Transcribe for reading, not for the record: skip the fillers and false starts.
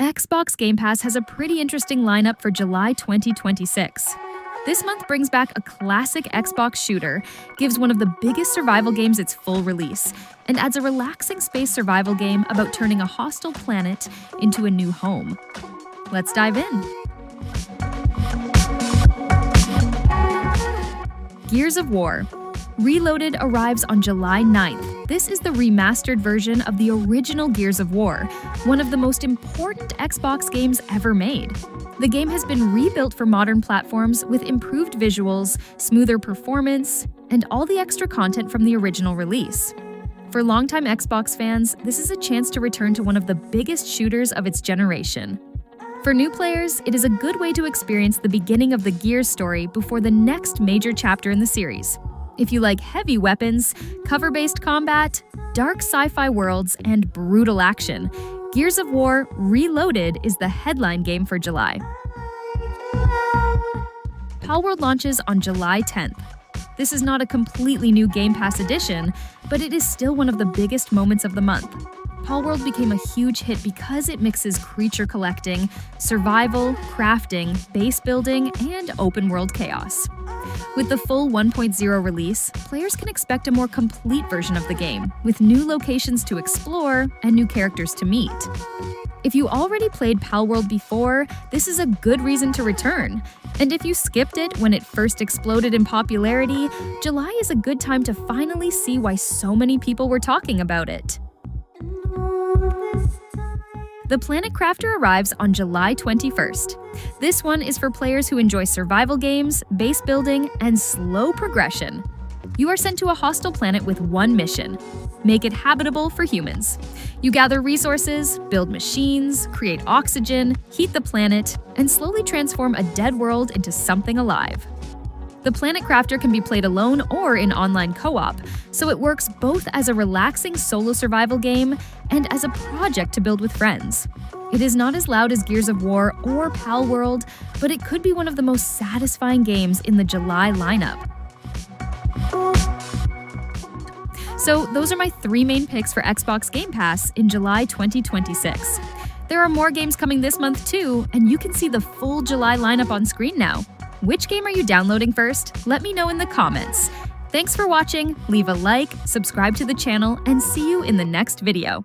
Xbox Game Pass has a pretty interesting lineup for July 2026. This month brings back a classic Xbox shooter, gives one of the biggest survival games its full release, and adds a relaxing space survival game about turning a hostile planet into a new home. Let's dive in. Gears of War. Reloaded arrives on July 9th. This is the remastered version of the original Gears of War, one of the most important Xbox games ever made. The game has been rebuilt for modern platforms with improved visuals, smoother performance, and all the extra content from the original release. For longtime Xbox fans, this is a chance to return to one of the biggest shooters of its generation. For new players, it is a good way to experience the beginning of the Gears story before the next major chapter in the series. If you like heavy weapons, cover-based combat, dark sci-fi worlds, and brutal action, Gears of War Reloaded is the headline game for July. Palworld launches on July 10th. This is not a completely new Game Pass edition, but it is still one of the biggest moments of the month. Palworld became a huge hit because it mixes creature collecting, survival, crafting, base building, and open-world chaos. With the full 1.0 release, players can expect a more complete version of the game, with new locations to explore and new characters to meet. If you already played Palworld before, this is a good reason to return. And if you skipped it when it first exploded in popularity, July is a good time to finally see why so many people were talking about it. The Planet Crafter arrives on July 21st. This one is for players who enjoy survival games, base building, and slow progression. You are sent to a hostile planet with one mission: make it habitable for humans. You gather resources, build machines, create oxygen, heat the planet, and slowly transform a dead world into something alive. The Planet Crafter can be played alone or in online co-op, so it works both as a relaxing solo survival game and as a project to build with friends. It is not as loud as Gears of War or Palworld, but it could be one of the most satisfying games in the July lineup. So those are my 3 main picks for Xbox Game Pass in July 2026. There are more games coming this month too, and you can see the full July lineup on screen now. Which game are you downloading first? Let me know in the comments. Thanks for watching, leave a like, subscribe to the channel, and see you in the next video.